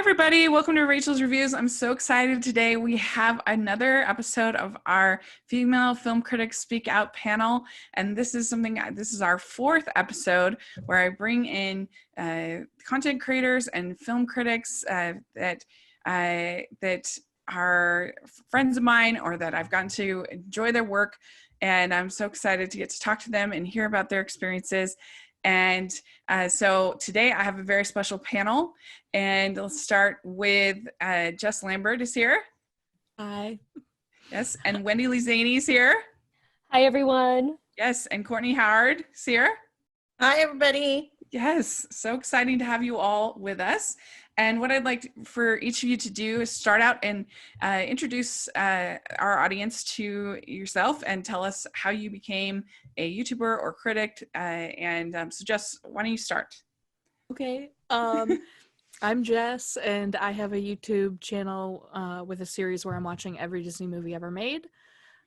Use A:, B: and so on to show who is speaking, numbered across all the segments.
A: everybody. Welcome to Rachel's Reviews. I'm so excited today. We have another episode of our Female Film Critics Speak Out panel. And this is our fourth episode where I bring in content creators and film critics that are friends of mine or that I've gotten to enjoy their work. And I'm so excited to get to talk to them and hear about their experiences. And so today I have a very special panel, and let's start with Jess Lambert is here.
B: Hi.
A: Yes, and Wendy Szany is here.
C: Hi, everyone.
A: Yes, and Courtney Howard is here.
B: Hi, everybody.
A: Yes, so exciting to have you all with us. And what I'd like for each of you to do is start out and introduce our audience to yourself and tell us how you became a YouTuber or critic. So Jess, why don't you start?
B: Okay. I'm Jess, and I have a YouTube channel with a series where I'm watching every Disney movie ever made.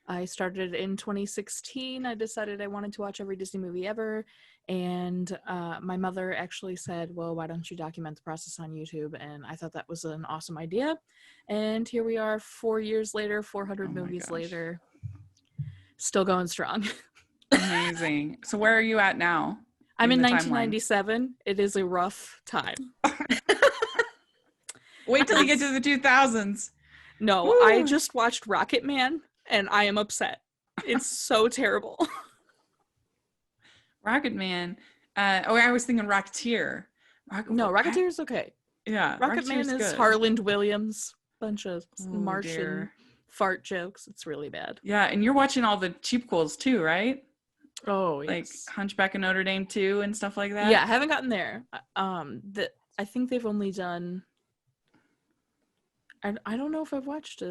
B: I started in 2016. I decided I wanted to watch every Disney movie ever. And my mother actually said, well, why don't you document the process on YouTube? And I thought that was an awesome idea. And here we are 4 years later, 400 movies later, still going strong.
A: Amazing. So where are you at now?
B: I'm in 1997. Timeline? It is a rough time.
A: Wait till you get to the 2000s.
B: No, Woo. I just watched Rocket Man, and I am upset. It's so terrible.
A: Rocket Man. I was thinking Rocketeer.
B: Rocketeer is okay.
A: Yeah,
B: Rocket Man is good. Harland Williams, bunch of Martian fart jokes. It's really bad.
A: Yeah, and you're watching all the cheapquels too, right?
B: Oh,
A: like
B: yes.
A: Hunchback of Notre Dame 2 and stuff like that.
B: Yeah, I haven't gotten there. I think they've only done. I don't know if I've watched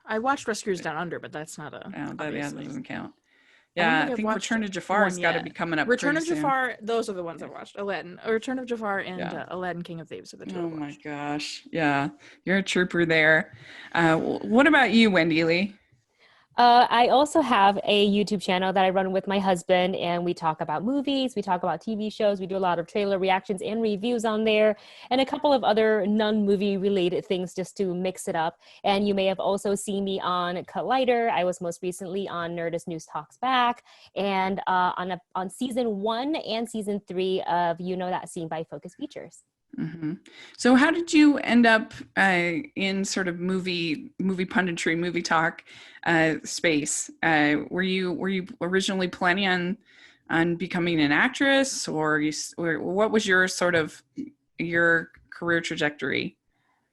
B: I watched Rescuers Down Under, but that's not a.
A: Oh, that doesn't count. Yeah, I think Return of Jafar has got to be coming up.
B: Return of Jafar, those are the ones I've watched. Aladdin, Return of Jafar, and Aladdin, King of Thieves are the two.
A: Oh my gosh, yeah, you're a trooper there. What about you, Wendy Lee?
C: I also have a YouTube channel that I run with my husband, and we talk about movies, we talk about TV shows, we do a lot of trailer reactions and reviews on there, and a couple of other non-movie related things just to mix it up. And you may have also seen me on Collider. I was most recently on Nerdist News Talks Back, and on season 1 and season 3 of You Know That Scene by Focus Features.
A: Mm-hmm. So how did you end up in sort of movie punditry, movie talk space? Were you originally planning on becoming an actress, or what was your career trajectory?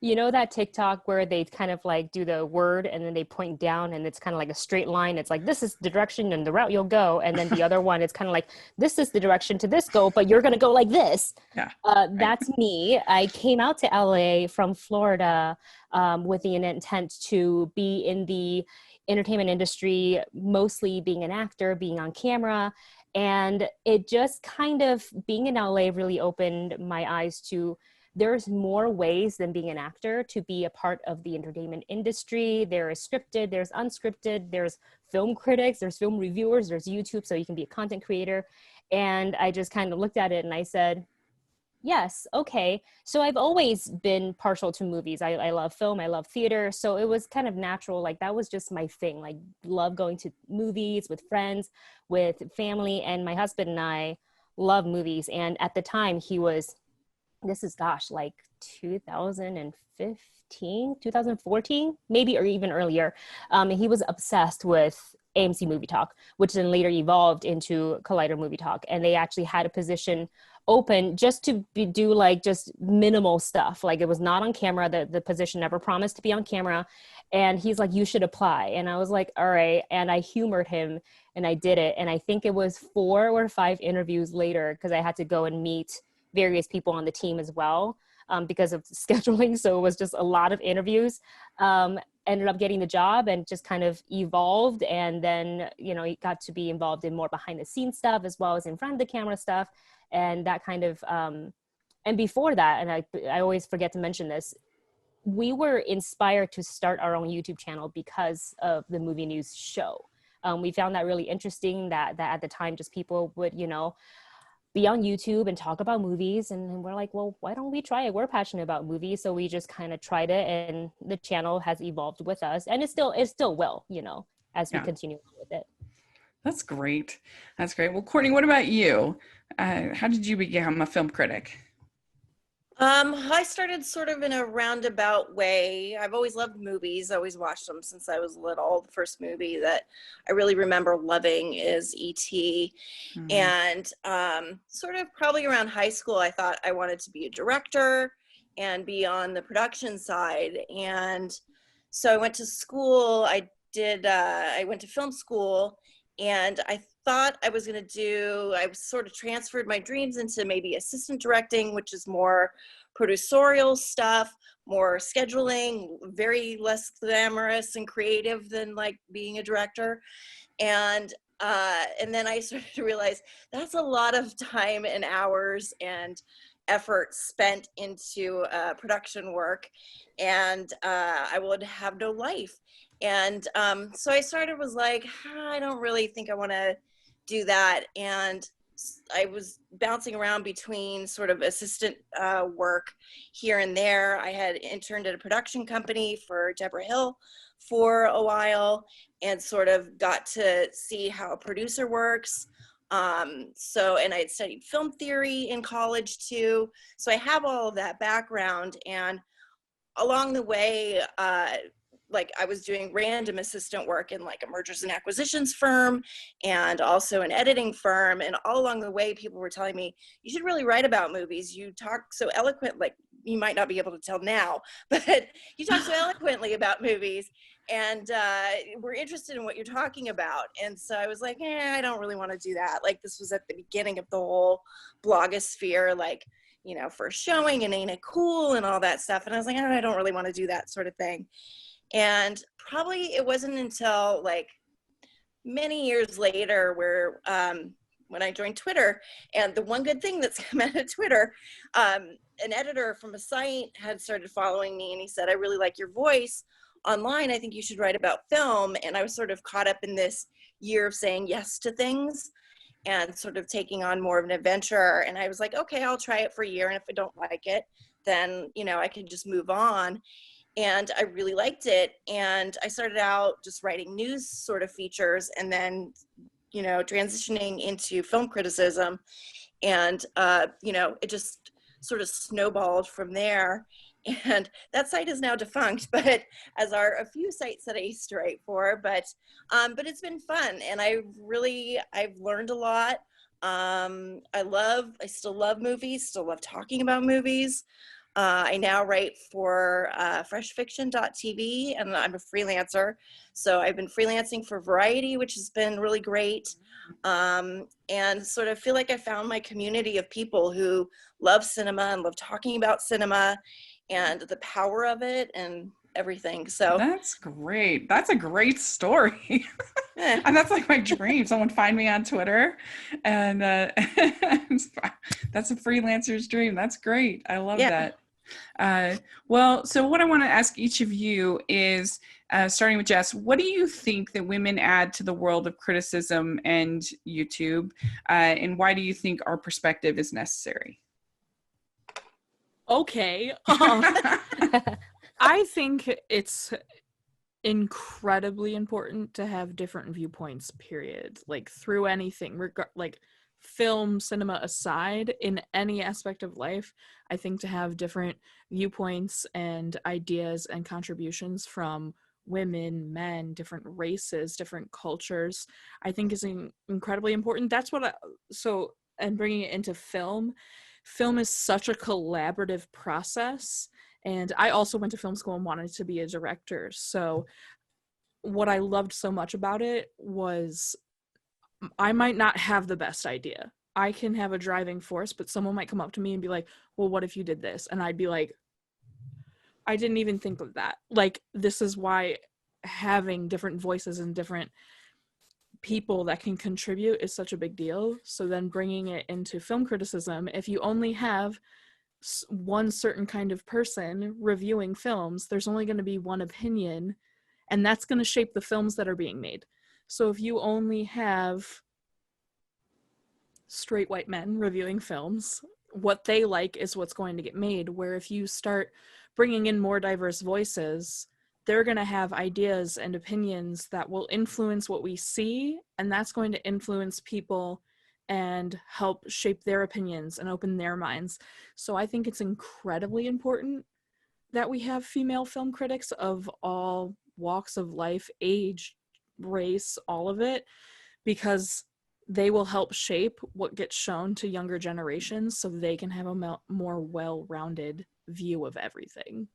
C: You know that TikTok where they kind of like do the word and then they point down and it's kind of like a straight line. It's like, this is the direction and the route you'll go. And then the other one, it's kind of like, this is the direction to this go, but you're going to go like this.
A: Yeah,
C: That's me. I came out to LA from Florida with the intent to be in the entertainment industry, mostly being an actor, being on camera. And it just kind of, being in LA really opened my eyes to there's more ways than being an actor to be a part of the entertainment industry. There is scripted, there's unscripted, there's film critics, there's film reviewers, there's YouTube, so you can be a content creator. And I just kind of looked at it and I said, yes, okay. So I've always been partial to movies. I love film, I love theater. So it was kind of natural, like that was just my thing. Like love going to movies with friends, with family, and my husband and I love movies. And at the time this is like 2015, 2014, maybe, or even earlier. He was obsessed with AMC Movie Talk, which then later evolved into Collider Movie Talk. And they actually had a position open just to do like just minimal stuff. Like it was not on camera. The position never promised to be on camera. And he's like, you should apply. And I was like, all right. And I humored him and I did it. And I think it was 4 or 5 interviews later, because I had to go and meet various people on the team as well because of scheduling. So it was just a lot of interviews. Ended up getting the job and just kind of evolved. And then, he got to be involved in more behind the scenes stuff as well as in front of the camera stuff. And that kind of, and before that, and I always forget to mention this, we were inspired to start our own YouTube channel because of the Movie News show. We found that really interesting that at the time just people would, be on YouTube and talk about movies. And we're like, well, why don't we try it? We're passionate about movies. So we just kind of tried it, and the channel has evolved with us, and it still will, you know, as we continue with it.
A: That's great. That's great. Well, Courtney, what about you? How did you become a film critic?
D: I started sort of in a roundabout way. I've always loved movies. I always watched them since I was little. The first movie that I really remember loving is E.T.
A: Mm-hmm.
D: And sort of probably around high school, I thought I wanted to be a director and be on the production side. And so I went to school. I went to film school, and I thought I was going to I sort of transferred my dreams into maybe assistant directing, which is more producerial stuff, more scheduling, very less glamorous and creative than like being a director. And then I started to realize that's a lot of time and hours and effort spent into production work, and I would have no life. And so I was like, I don't really think I want to do that. And I was bouncing around between sort of assistant work here and there. I had interned at a production company for Deborah Hill for a while, and sort of got to see how a producer works. And I had studied film theory in college too. So I have all of that background, and along the way, like I was doing random assistant work in like a mergers and acquisitions firm and also an editing firm. And all along the way, people were telling me, you should really write about movies. You talk so eloquent, like you might not be able to tell now, but you talk so eloquently about movies, and we're interested in what you're talking about. And so I was like, I don't really want to do that. Like this was at the beginning of the whole blogosphere, like, you know, first showing and ain't it cool and all that stuff. And I was like, I don't really want to do that sort of thing. And probably it wasn't until like many years later where when I joined Twitter, and the one good thing that's come out of Twitter, an editor from a site had started following me, and he said, I really like your voice online. I think you should write about film. And I was sort of caught up in this year of saying yes to things and sort of taking on more of an adventure. And I was like, okay, I'll try it for a year. And if I don't like it, then, you know, I can just move on. And I really liked it. And I started out just writing news sort of features, and then, you know, transitioning into film criticism. And, you know, it just sort of snowballed from there. And that site is now defunct, but as are a few sites that I used to write for, but it's been fun. And I've learned a lot. I still love movies, still love talking about movies. I now write for freshfiction.tv, and I'm a freelancer. So I've been freelancing for Variety, which has been really great. And sort of feel like I found my community of people who love cinema and love talking about cinema and the power of it and everything. So
A: that's great. That's a great story. And that's like my dream. Someone find me on Twitter, and that's a freelancer's dream. That's great. I love that. Well, so what I want to ask each of you is, starting with Jess, what do you think that women add to the world of criticism and YouTube, and why do you think our perspective is necessary?
B: Okay. I think it's incredibly important to have different viewpoints, period. Like through anything, like film, cinema aside, in any aspect of life, I think to have different viewpoints and ideas and contributions from women, men, different races, different cultures, I think is incredibly important. That's what and bringing it into film is such a collaborative process. And I also went to film school and wanted to be a director. So what I loved so much about it was I might not have the best idea. I can have a driving force, but someone might come up to me and be like, well, what if you did this? And I'd be like, I didn't even think of that. Like, this is why having different voices and different people that can contribute is such a big deal. So then bringing it into film criticism, if you only have one certain kind of person reviewing films, there's only going to be one opinion, and that's going to shape the films that are being made. So if you only have straight white men reviewing films. What they like is what's going to get made, where if you start bringing in more diverse voices, they're going to have ideas and opinions that will influence what we see, and that's going to influence people and help shape their opinions and open their minds. So I think it's incredibly important that we have female film critics of all walks of life, age, race, all of it, because they will help shape what gets shown to younger generations so they can have a more well-rounded view of everything.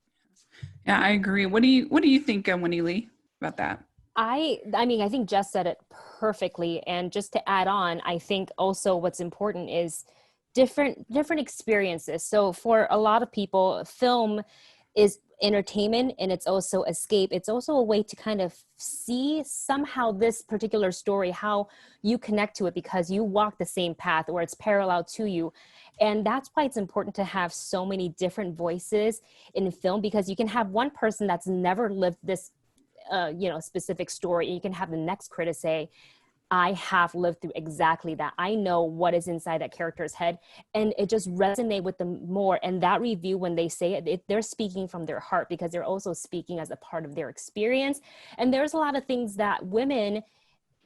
A: Yeah, I agree. What do you think, Wendy Lee, about that?
C: I mean, I think Jess said it perfectly. And just to add on, I think also what's important is different experiences. So for a lot of people, film is entertainment and it's also escape. It's also a way to kind of see somehow this particular story, how you connect to it because you walk the same path or it's parallel to you. And that's why it's important to have so many different voices in film, because you can have one person that's never lived this specific story, and you can have the next critic say, I have lived through exactly that. I know what is inside that character's head, and it just resonates with them more. And that review, when they say it, they're speaking from their heart because they're also speaking as a part of their experience. And there's a lot of things that women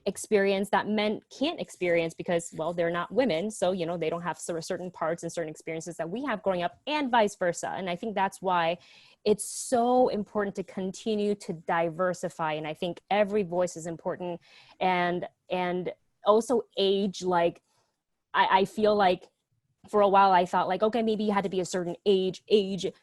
C: experience that men can't experience because, well, they're not women. So, they don't have certain parts and certain experiences that we have growing up, and vice versa. And I think that's why it's so important to continue to diversify. And I think every voice is important. And also age, like, I feel like for a while I thought like, okay, maybe you had to be a certain age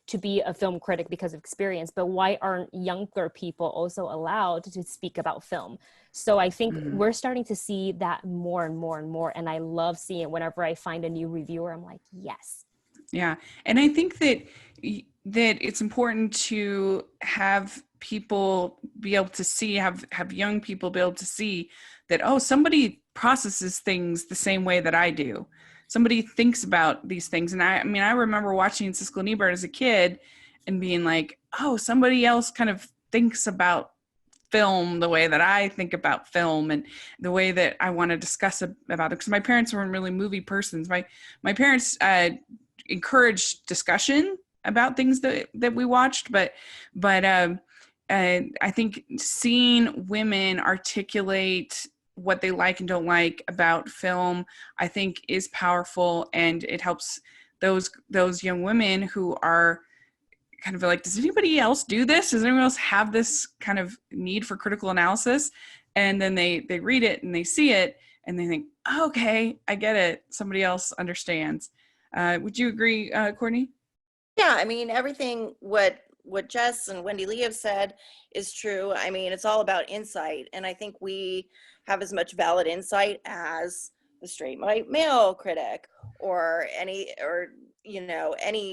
C: to be a film critic because of experience, but why aren't younger people also allowed to speak about film? So I think we're starting to see that more and more and more. And I love seeing it. Whenever I find a new reviewer, I'm like, yes.
A: Yeah. And I think that it's important to have people be able to see, have young people be able to see that, oh, somebody processes things the same way that I do. Somebody thinks about these things. And I mean, I remember watching Siskel and Ebert as a kid and being like, oh, somebody else kind of thinks about film the way that I think about film and the way that I want to discuss about it. Because my parents weren't really movie persons. My parents encouraged discussion about things that we watched, but I think seeing women articulate what they like and don't like about film, I think is powerful, and it helps those young women who are kind of like, does anybody else do this? Does anyone else have this kind of need for critical analysis? And then they read it and they see it and they think, oh, okay, I get it. Somebody else understands. Would you agree, Courtney?
D: Yeah, I mean, everything what Jess and Wendy Lee have said is true. I mean, it's all about insight, and I think we have as much valid insight as the straight white male critic or any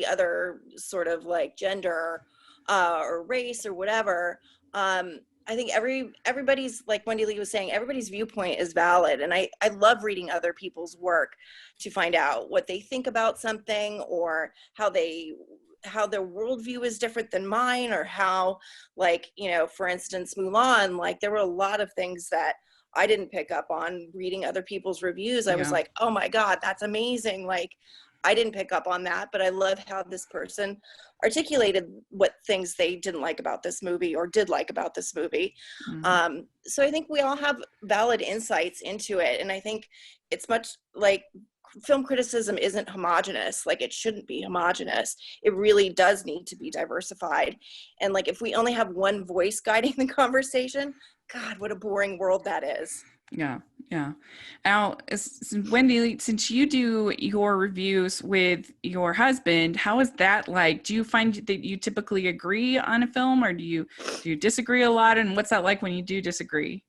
D: other sort of like gender or race or whatever. I think everybody's, like Wendy Lee was saying, everybody's viewpoint is valid. And I love reading other people's work to find out what they think about something, or how their worldview is different than mine, or how, like, for instance, Mulan, like there were a lot of things that I didn't pick up on reading other people's reviews. I was like, oh my God, that's amazing. Like, I didn't pick up on that, but I love how this person articulated what things they didn't like about this movie or did like about this movie. So I think we all have valid insights into it. And I think it's much like film criticism isn't homogenous. Like, it shouldn't be homogenous. It really does need to be diversified. And like, if we only have one voice guiding the conversation, God, what a boring world that is.
A: Yeah. Now, Wendy, since you do your reviews with your husband, how is that like? Do you find that you typically agree on a film, or do you disagree a lot? And what's that like when you do disagree?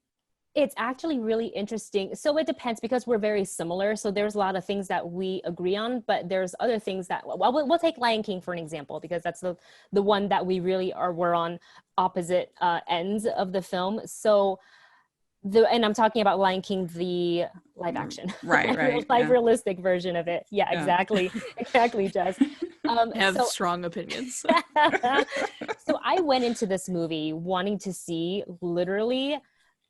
C: It's actually really interesting. So it depends, because we're very similar. So there's a lot of things that we agree on, but there's other things that, well, we'll take Lion King for an example, because that's the one that we really we're on opposite ends of the film. So and I'm talking about Lion King, the live action,
A: right,
C: realistic version of it. Yeah, exactly, Jess.
B: Have strong opinions.
C: So I went into this movie wanting to see literally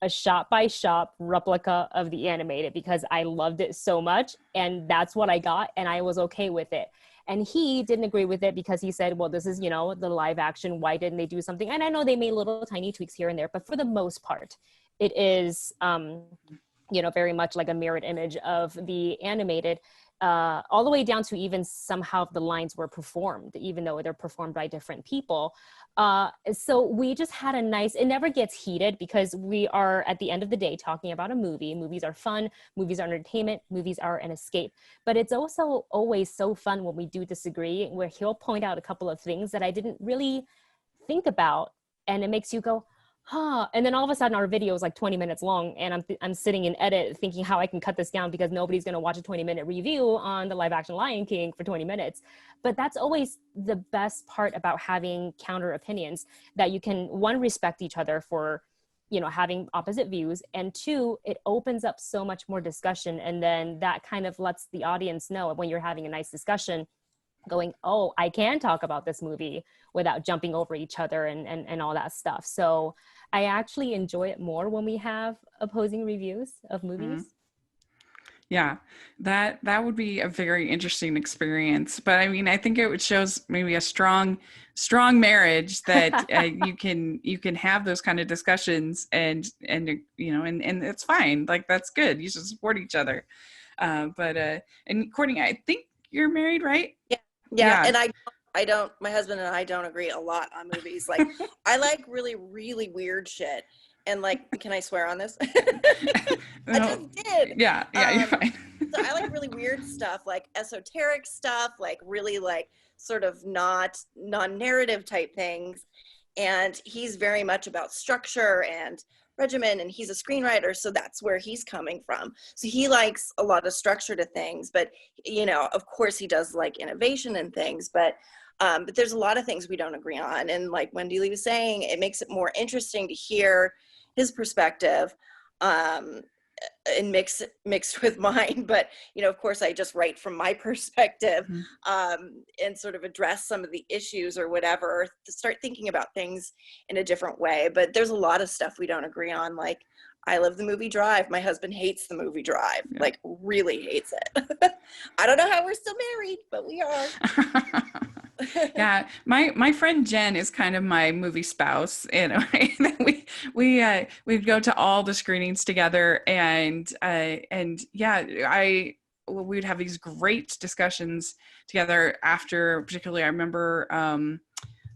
C: a shot by shot replica of the animated because I loved it so much, and that's what I got, and I was okay with it. And he didn't agree with it because he said, well, this is, you know, the live action, why didn't they do something? And I know they made little tiny tweaks here and there, but for the most part it is you know, very much like a mirrored image of the animated, all the way down to even somehow the lines were performed, even though they're performed by different people. So we just had a nice, it never gets heated because we are at the end of the day talking about a movie. Movies are fun, movies are entertainment, movies are an escape. But it's also always so fun when we do disagree, where he'll point out a couple of things that I didn't really think about, and it makes you go, huh. And then all of a sudden our video is like 20 minutes long, and I'm sitting in edit thinking how I can cut this down because nobody's going to watch a 20-minute review on the live action Lion King for 20 minutes. But that's always the best part about having counter opinions, that you can, one, respect each other for, you know, having opposite views, and two, it opens up so much more discussion. And then that kind of lets the audience know when you're having a nice discussion, going, oh, I can talk about this movie without jumping over each other and all that stuff. So I actually enjoy it more when we have opposing reviews of movies.
A: Yeah, that would be a very interesting experience. But I mean, I think it shows maybe a strong marriage that you can have those kind of discussions, and you know, and it's fine. Like, that's good. You should support each other. But and Courtney, I think you're married, right?
D: Yeah. And I don't, my husband and I don't agree a lot on movies. Like, I like really, really weird shit. And like, can I swear on this?
A: No.
D: I just did.
A: Yeah, you're fine.
D: So I like really weird stuff, like esoteric stuff, like really like sort of non-narrative type things. And he's very much about structure and regimen, and he's a screenwriter, so that's where he's coming from. So he likes a lot of structure to things, but you know, of course he does like innovation and things, but there's a lot of things we don't agree on. And like Wendy was saying, it makes it more interesting to hear his perspective, and mixed with mine. But you know, of course I just write from my perspective, and sort of address some of the issues or whatever, or to start thinking about things in a different way. But there's a lot of stuff we don't agree on. Like, I love the movie Drive. My husband hates the movie Drive, like really hates it. I don't know how we're still married, but we are.
A: Yeah, my friend Jen is kind of my movie spouse. You know, we'd go to all the screenings together, and yeah, we'd have these great discussions together after. Particularly, I remember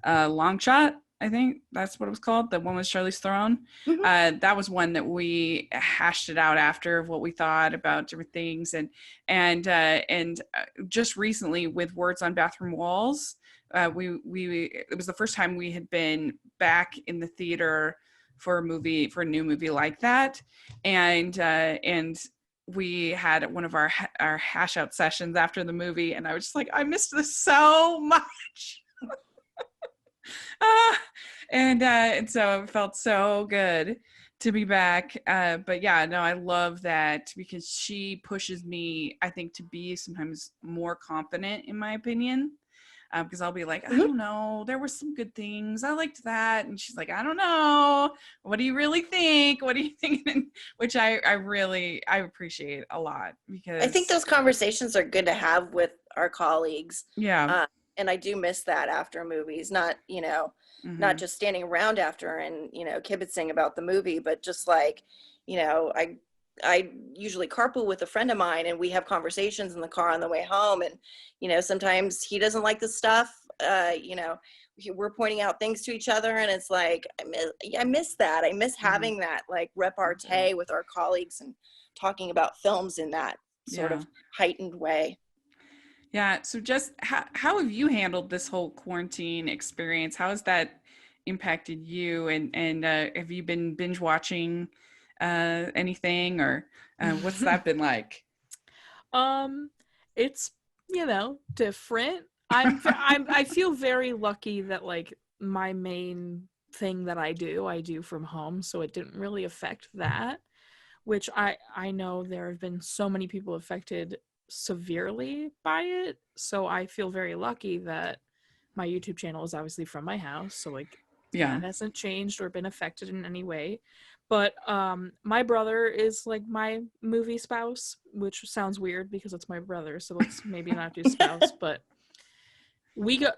A: Long Shot. I think that's what it was called. The one with Charlize Theron. That was one that we hashed it out after of what we thought about different things, and just recently with Words on Bathroom Walls, it was the first time we had been back in the theater for a new movie like that, and we had one of our hash out sessions after the movie, and I was just like, I missed this so much. And so it felt so good to be back. But yeah, no, I love that because she pushes me, I think, to be sometimes more confident in my opinion. Because I'll be like, I don't know, there were some good things, I liked that, and she's like, I don't know, what do you really think? What do you think? Which I appreciate a lot, because
D: I think those conversations are good to have with our colleagues.
A: Yeah.
D: And I do miss that after movies, not, you know, not just standing around after and, you know, kibitzing about the movie, but just like, you know, I usually carpool with a friend of mine, and we have conversations in the car on the way home. And, you know, sometimes he doesn't like the stuff, you know, we're pointing out things to each other, and it's like, I miss that. I miss having that like repartee with our colleagues and talking about films in that sort of heightened way.
A: Yeah. So just how have you handled this whole quarantine experience? How has that impacted you? And have you been binge watching anything, or what's that been like?
B: It's, you know, different. I feel very lucky that like my main thing that I do from home, so it didn't really affect that, which I know there have been so many people affected severely by it. So I feel very lucky that my YouTube channel is obviously from my house, so like that hasn't changed or been affected in any way. But my brother is like my movie spouse, which sounds weird because it's my brother, so let's maybe not do spouse, but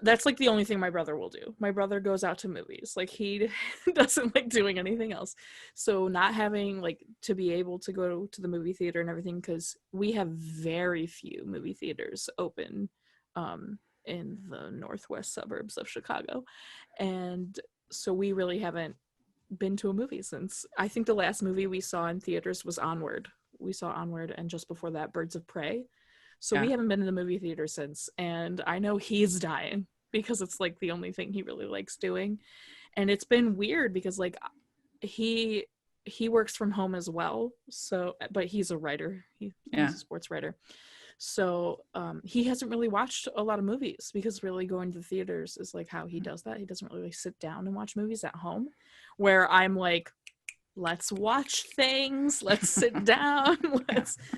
B: that's like the only thing my brother will do. My brother goes out to movies. Like he doesn't like doing anything else. So not having like to be able to go to the movie theater and everything, because we have very few movie theaters open in the northwest suburbs of Chicago. And so we really haven't been to a movie since, I think the last movie we saw in theaters was Onward. We saw Onward, and just before that, Birds of Prey. So we haven't been in the movie theater since, and I know he's dying because it's like the only thing he really likes doing. And it's been weird because like he works from home as well. So, but he's a writer. He's a sports writer. So he hasn't really watched a lot of movies because really going to the theaters is like how he does that. He doesn't really sit down and watch movies at home, where I'm like, let's watch things, let's sit down,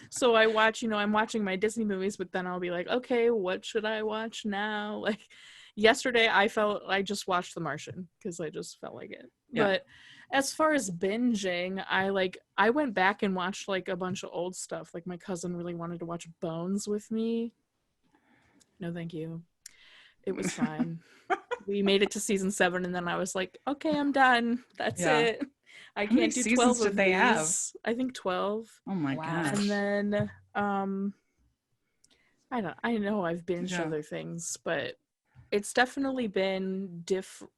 B: so I watch, I'm watching my Disney movies, but then I'll be like, okay, what should I watch now? Like yesterday I just watched The Martian because I just felt like it. But as far as binging, I went back and watched like a bunch of old stuff. Like my cousin really wanted to watch Bones with me. No thank you, it was fine. We made it to season 7 and then I was like, okay, I'm done, that's it. I can't do 12 of these. Have? I think 12.
A: Oh my gosh.
B: And then I know I've binged other things, but it's definitely been different,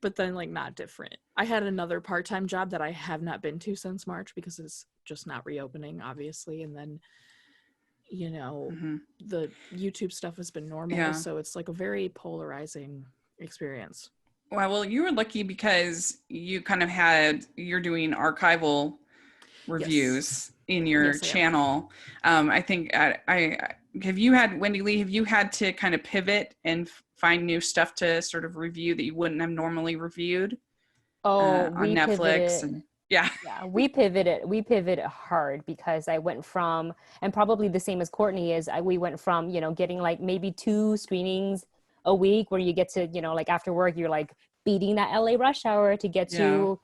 B: but then like not different. I had another part-time job that I have not been to since March because it's just not reopening, obviously. And then the YouTube stuff has been normal, so it's like a very polarizing experience.
A: Well, you were lucky because you kind of you're doing archival reviews in your channel. I think have you had, Wendy Lee, have you had to kind of pivot and find new stuff to sort of review that you wouldn't have normally reviewed on Netflix?
C: We pivoted hard because I went from, and probably the same as Courtney is, we went from, getting like maybe 2 screenings a week where you get to, like after work, you're like beating that LA rush hour to get to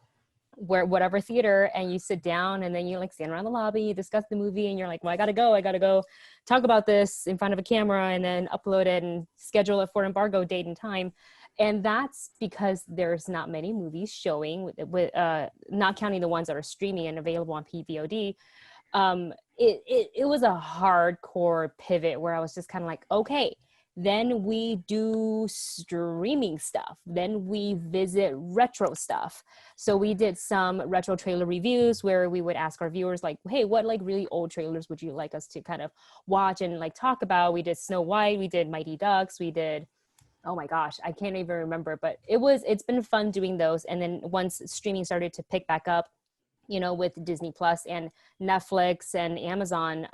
C: whatever theater, and you sit down and then you like stand around the lobby, you discuss the movie, and you're like, well, I gotta go talk about this in front of a camera and then upload it and schedule it for embargo date and time. And that's because there's not many movies showing, with not counting the ones that are streaming and available on PVOD. It was a hardcore pivot where I was just kind of like, okay, then we do streaming stuff, then we visit retro stuff. So we did some retro trailer reviews where we would ask our viewers like, hey, what like really old trailers would you like us to kind of watch and like talk about? We did Snow White, we did Mighty Ducks, we did, oh my gosh, I can't even remember, but it's been fun doing those. And then once streaming started to pick back up, with Disney Plus and Netflix and Amazon,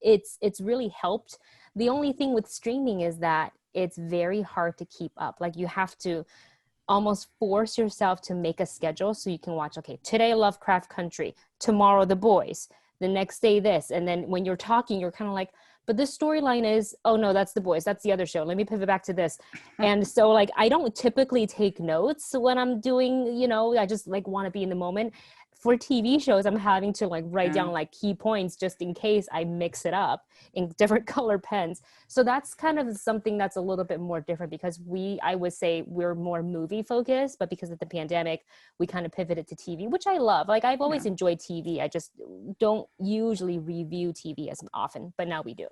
C: it's really helped. The only thing with streaming is that it's very hard to keep up. Like you have to almost force yourself to make a schedule so you can watch, okay, today Lovecraft Country, tomorrow The Boys, the next day this. And then when you're talking, you're kind of like, but this storyline is, oh no, that's The Boys, that's the other show, let me pivot back to this. And so like, I don't typically take notes when I'm doing, I just like want to be in the moment. For TV shows, I'm having to like write down like key points just in case I mix it up in different color pens. So that's kind of something that's a little bit more different because I would say we're more movie focused, but because of the pandemic, we kind of pivoted to TV, which I love. Like I've always enjoyed TV. I just don't usually review TV as often, but now we do.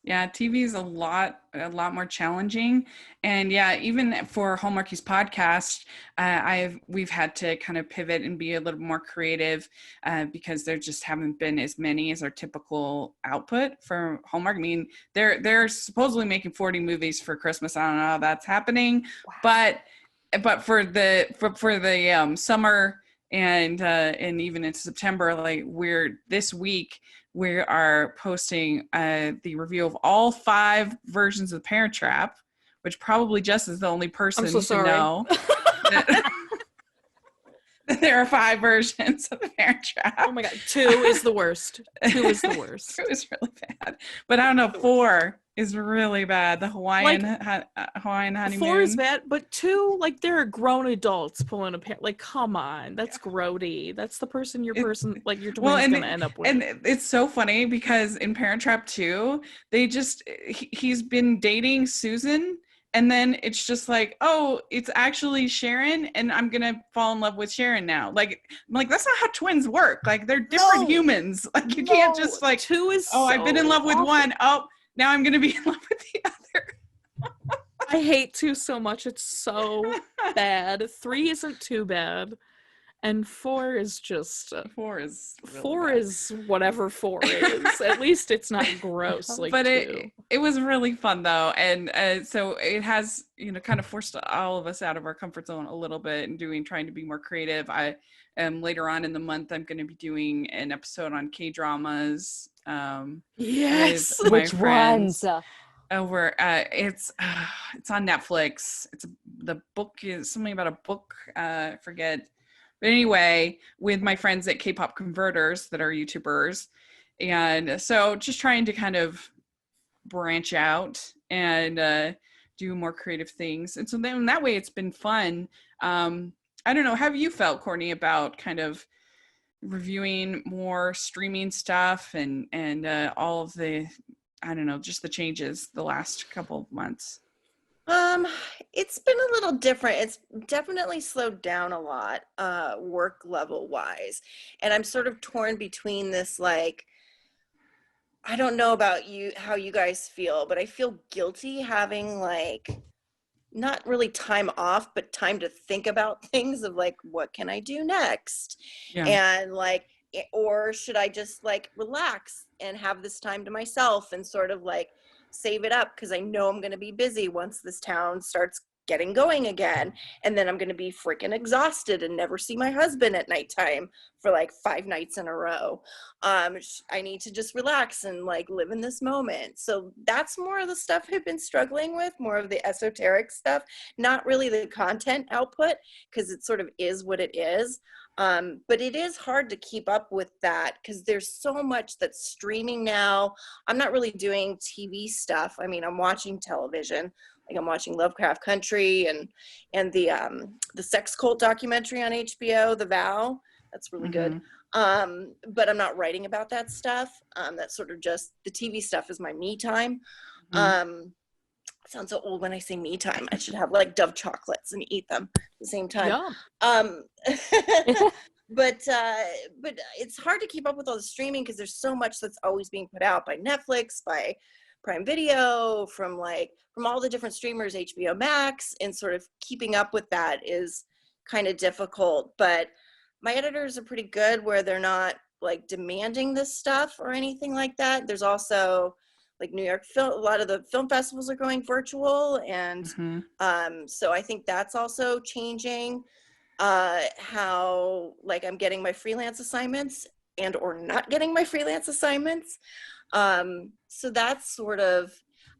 A: Yeah, TV is a lot more challenging, and even for Hallmarkies podcast, we've had to kind of pivot and be a little more creative because there just haven't been as many as our typical output for Hallmark. I mean, they're supposedly making 40 movies for Christmas. I don't know how that's happening, but for the summer and even in September, like this week. We are posting the review of all 5 versions of Parent Trap, which probably Jess is the only person to know that there are 5 versions of the Parent Trap.
B: Oh my God, 2 is the worst. 2 is the worst.
A: 2 is really bad. But I don't know, 4 is really bad. The Hawaiian honeymoon.
B: 4 is bad, but 2, like, there are grown adults pulling a pair. Like, come on, that's grody. That's the person your twin's gonna end up with.
A: And it's so funny because in Parent Trap 2, he's been dating Susan, and then it's just like, oh, it's actually Sharon, and I'm gonna fall in love with Sharon now. Like, I'm like, that's not how twins work. Like, they're different humans. Like, you can't just like,
B: 2 is
A: I've been in love with one. Oh, now I'm gonna be in love with the other.
B: I hate 2 so much. It's so bad. 3 isn't too bad. And 4 is just
A: 4 is really
B: 4
A: bad.
B: is whatever 4 is. At least it's not gross like
A: but
B: 2.
A: it was really fun though, and so it has, you know, kind of forced all of us out of our comfort zone a little bit and trying to be more creative. I am later on in the month, I'm going to be doing an episode on K-dramas.
B: Yes.
A: With my
C: Which
A: friends
C: ones?
A: over it's on Netflix. The book is something about a book, I forget. But anyway, with my friends at K-pop Converters that are YouTubers. And so just trying to kind of branch out and do more creative things. And so then that way it's been fun. I don't know, have you felt, Courtney, about kind of reviewing more streaming stuff and all of the, I don't know, just the changes the last couple of months?
D: It's been a little different. It's definitely slowed down a lot, work level wise. And I'm sort of torn between this, like, I don't know about you, how you guys feel, but I feel guilty having, like, not really time off, but time to think about things of like, what can I do next?
A: Yeah.
D: And like, or should I just like relax and have this time to myself and sort of like save it up? Because I know I'm going to be busy once this town starts getting going again. And then I'm going to be freaking exhausted and never see my husband at nighttime for like 5 nights in a row. I need to just relax and like live in this moment. So that's more of the stuff I've been struggling with, more of the esoteric stuff, not really the content output, because it sort of is what it is. But it is hard to keep up with that because there's so much that's streaming now. I'm not really doing TV stuff. I mean, I'm watching television. Like I'm watching Lovecraft Country and the sex cult documentary on HBO, The Vow. That's really good. But I'm not writing about that stuff. That's sort of just the TV stuff is my me time. Sounds so old when I say me time. I should have like Dove chocolates and eat them at the same time. But it's hard to keep up with all the streaming because there's so much that's always being put out by Netflix, by Prime Video, from all the different streamers, HBO Max, and sort of keeping up with that is kind of difficult. But my editors are pretty good where they're not like demanding this stuff or anything like that. There's also like New York film, a lot of the film festivals are going virtual, and so I think that's also changing how like I'm getting my freelance assignments and or not getting my freelance assignments. So that's sort of,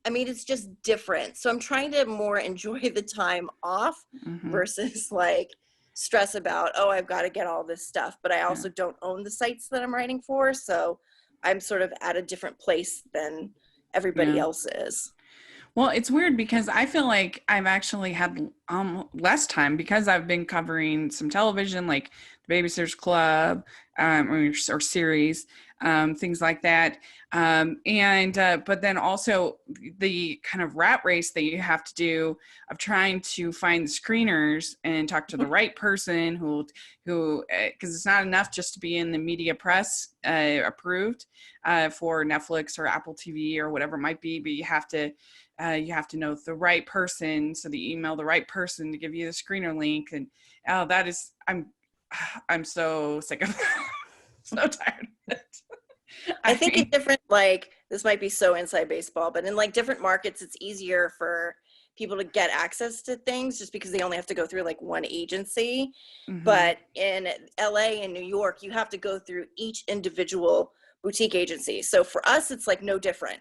D: I mean, it's just different. So I'm trying to more enjoy the time off versus like stress about, oh, I've got to get all this stuff, but I also don't own the sites that I'm writing for. So I'm sort of at a different place than everybody else is.
A: Well, it's weird because I feel like I've actually had less time because I've been covering some television, like The Babysitter's Club, or series, things like that. But then also the kind of rat race that you have to do of trying to find the screeners and talk to the right person who, because it's not enough just to be in the media press approved for Netflix or Apple TV or whatever it might be, but you have to know the right person, so they email the right person to give you the screener link, and that is, I'm so sick of that. So tired of it.
D: I think in different, like, this might be so inside baseball, but in like different markets, it's easier for people to get access to things just because they only have to go through like one agency. But in LA and New York, you have to go through each individual boutique agency. So for us, it's like no different.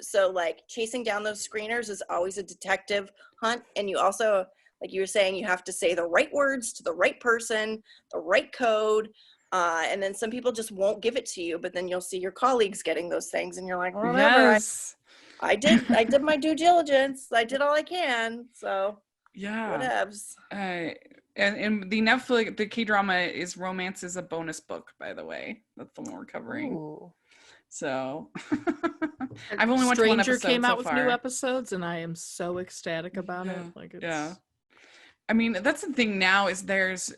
D: So like chasing down those screeners is always a detective hunt. And you also, like you were saying, you have to say the right words to the right person, the right code. And then some people just won't give it to you, but then you'll see your colleagues getting those things and you're like, whatever.
A: Yes.
D: I did my due diligence. I did all I can. So
A: Yeah.
D: whatevs.
A: And the Netflix, the K-drama is Romance is a Bonus Book, by the way. That's the one we're covering.
C: Ooh.
A: So I've only watched one
B: Stranger
A: episode
B: came out
A: so
B: with
A: far.
B: new episodes, and I am so ecstatic about
A: Yeah,
B: it. Like, it's...
A: yeah. I mean, that's the thing now is there's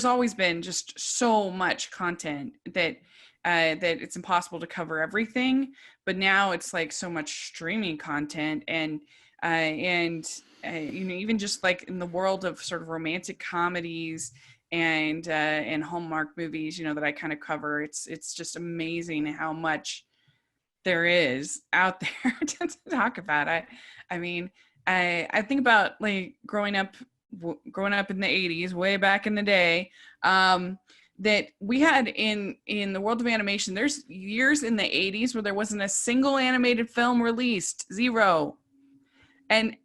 A: always been just so much content that that it's impossible to cover everything. But now it's like so much streaming content and you know, even just like in the world of sort of romantic comedies and Hallmark movies, you know, that I kind of cover, it's just amazing how much there is out there to talk about. I mean, I think about like growing up in the 80s, way back in the day, that we had in the world of animation, there's years in the 80s where there wasn't a single animated film released, zero. And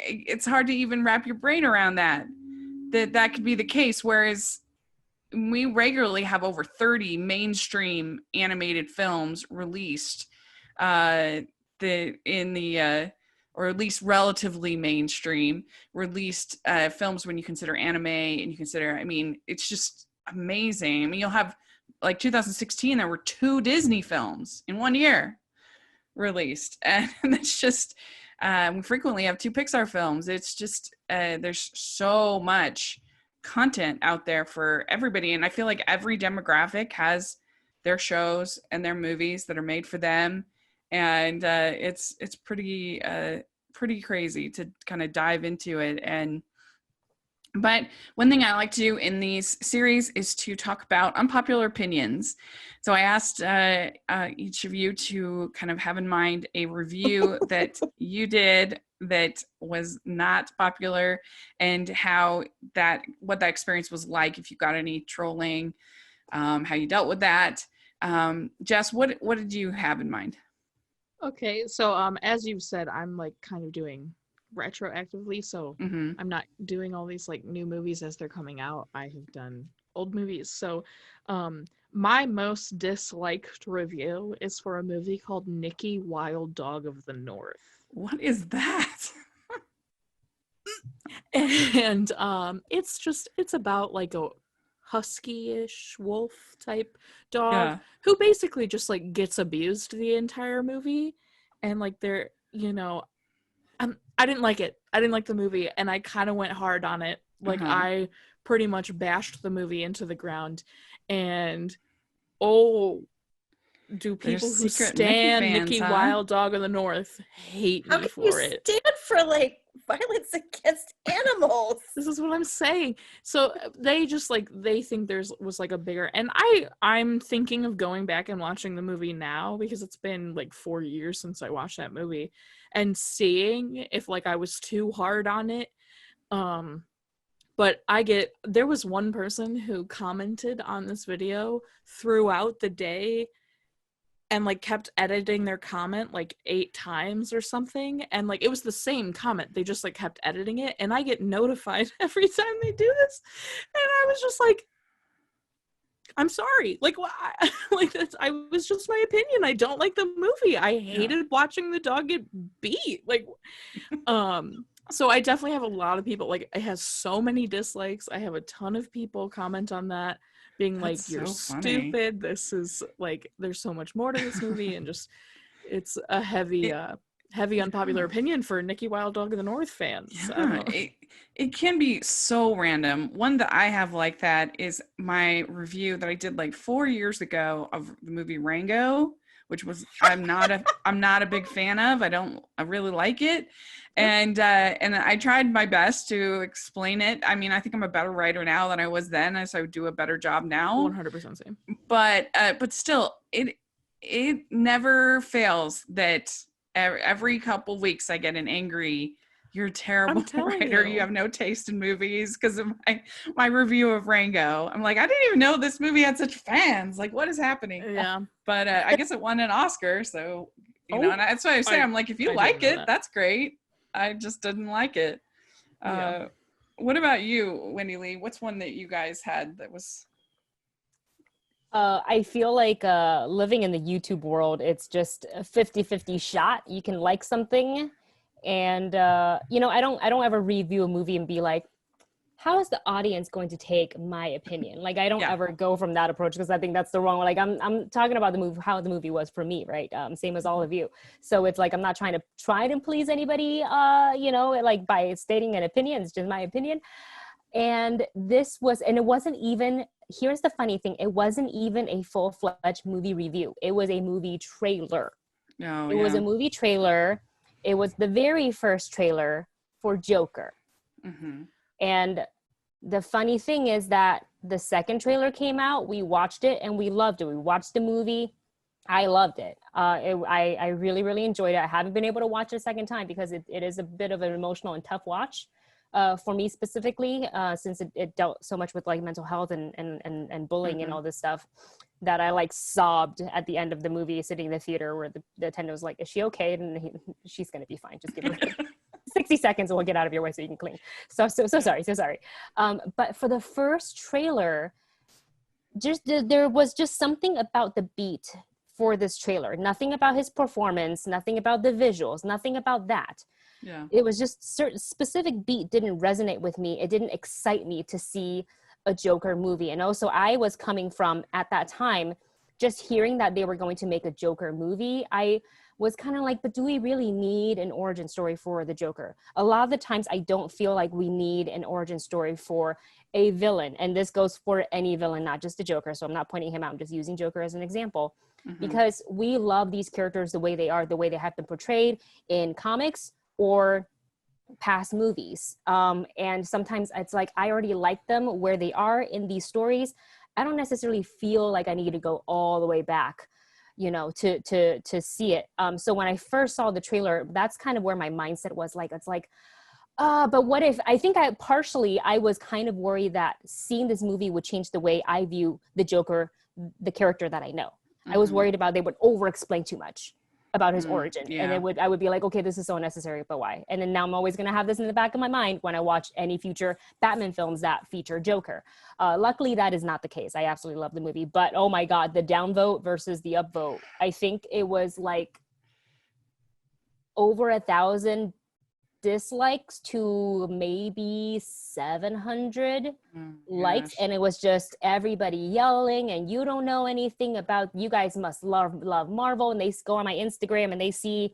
A: it's hard to even wrap your brain around that could be the case. Whereas we regularly have over 30 mainstream animated films released, or at least relatively mainstream released films when you consider anime and you consider, I mean, it's just amazing. I mean, you'll have like 2016, there were 2 Disney films in 1 year released. And it's just, we frequently have 2 Pixar films. It's just, there's so much content out there for everybody. And I feel like every demographic has their shows and their movies that are made for them. And it's pretty crazy to kind of dive into it. But one thing I like to do in these series is to talk about unpopular opinions. So I asked each of you to kind of have in mind a review that you did that was not popular, and what that experience was like, if you got any trolling, how you dealt with that. Jess, what did you have in mind?
B: Okay, so as you've said, I'm like kind of doing retroactively, so
A: Mm-hmm.
B: I'm not doing all these like new movies as they're coming out. I have done old movies. So my most disliked review is for a movie called Nicky Wild Dog of the North.
A: What is that?
B: And it's about like a husky-ish wolf type dog,
A: Yeah.
B: who basically just like gets abused the entire movie. And like they're, you know, I didn't like it. I didn't like the movie, and I kind of went hard on it. Like I pretty much bashed the movie into the ground. And do people who stand Nicky Wild Dog of the North hate me for it?
D: Stand for like violence against animals.
B: This is what I'm saying. So they just like, they think was like a bigger, and I'm thinking of going back and watching the movie now, because it's been like 4 years since I watched that movie, and seeing if like I was too hard on it. But there was one person who commented on this video throughout the day and like kept editing their comment like 8 times or something, and like it was the same comment, they just like kept editing it, and I get notified every time they do this, and I was just like, I'm sorry, like why? Like I was just my opinion. I don't like the movie. I hated watching the dog get beat. Like so I definitely have a lot of people, like it has so many dislikes. I have a ton of people comment on that, being like, you're so stupid. This is like, there's so much more to this movie, and just it's a heavy unpopular opinion for Nicky Wild Dog of the North fans.
A: Yeah, it can be so random. One that I have like that is my review that I did like 4 years ago of the movie Rango, which was I'm not a big fan of. I really like it. And I tried my best to explain it. I mean, I think I'm a better writer now than I was then, so I would do a better job now.
B: 100% same.
A: But still, it never fails that every couple weeks I get an angry, "You're a terrible writer. You have no taste in movies," because of my review of Rango. I'm like, I didn't even know this movie had such fans. Like, what is happening?
B: Yeah.
A: But I guess it won an Oscar, so you know. And that's why I say, I'm like, if you like it, that's great. I just didn't like it. What about you, Wendy Lee? What's one that you guys had that was?
C: I feel like living in the YouTube world, it's just a 50-50 shot. You can like something, and I don't ever review a movie and be like, how is the audience going to take my opinion? Like, I don't ever go from that approach, because I think that's the wrong one. Like, I'm talking about the movie, how the movie was for me, right? Same as all of you. So it's like, I'm not trying to please anybody, like by stating an opinion. It's just my opinion. And it wasn't even, here's the funny thing, it wasn't even a full-fledged movie review. It was a movie trailer.
A: Oh,
C: it was a movie trailer. It was the very first trailer for Joker.
A: Mm-hmm.
C: And the funny thing is that the second trailer came out, we watched it and we loved it. We watched the movie. I loved it. I really, really enjoyed it. I haven't been able to watch it a second time because it is a bit of an emotional and tough watch for me specifically, since it dealt so much with like mental health and bullying and all this stuff, that I like sobbed at the end of the movie, sitting in the theater where the attendant was like, is she okay? And she's going to be fine. Just give her 60 seconds and we'll get out of your way so you can clean. So sorry. But for the first trailer, there was just something about the beat for this trailer. Nothing about his performance, nothing about the visuals, nothing about that.
A: Yeah.
C: It was just certain specific beat didn't resonate with me. It didn't excite me to see a Joker movie. And also I was coming from, at that time, just hearing that they were going to make a Joker movie, I was kind of like, but do we really need an origin story for the Joker? A lot of the times I don't feel like we need an origin story for a villain. And this goes for any villain, not just the Joker. So I'm not pointing him out. I'm just using Joker as an example, because we love these characters the way they are, the way they have been portrayed in comics or past movies. And sometimes it's like, I already like them where they are in these stories. I don't necessarily feel like I need to go all the way back, to see it. So when I first saw the trailer, that's kind of where my mindset was like, it's like, but what if, I think I was kind of worried that seeing this movie would change the way I view the Joker, the character that I know. I was worried about they would over explain too much about his origin. And I would be like, okay, this is so unnecessary, but why? And then now I'm always going to have this in the back of my mind when I watch any future Batman films that feature Joker. Luckily, that is not the case. I absolutely love the movie, but oh my God, the downvote versus the upvote. I think it was like over 1,000 dislikes to maybe 700 likes, and it was just everybody yelling, and you don't know anything about, you guys must love Marvel, and they go on my Instagram and they see,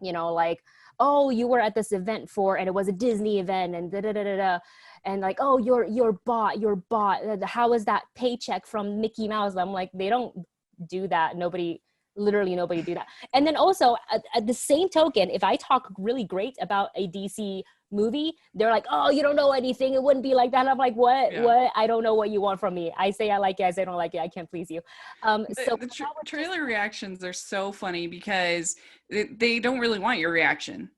C: like, oh, you were at this event and it was a Disney event, and and like, oh, you're bought, how is that paycheck from Mickey Mouse? I'm like, they don't do that. Literally nobody do that. And then also at the same token, if I talk really great about a DC movie, they're like, oh, you don't know anything, it wouldn't be like that. I'm like, what? I don't know what you want from me. I say I like it, I say I don't like it, I can't please you.
A: The trailer reactions are so funny because they don't really want your reaction.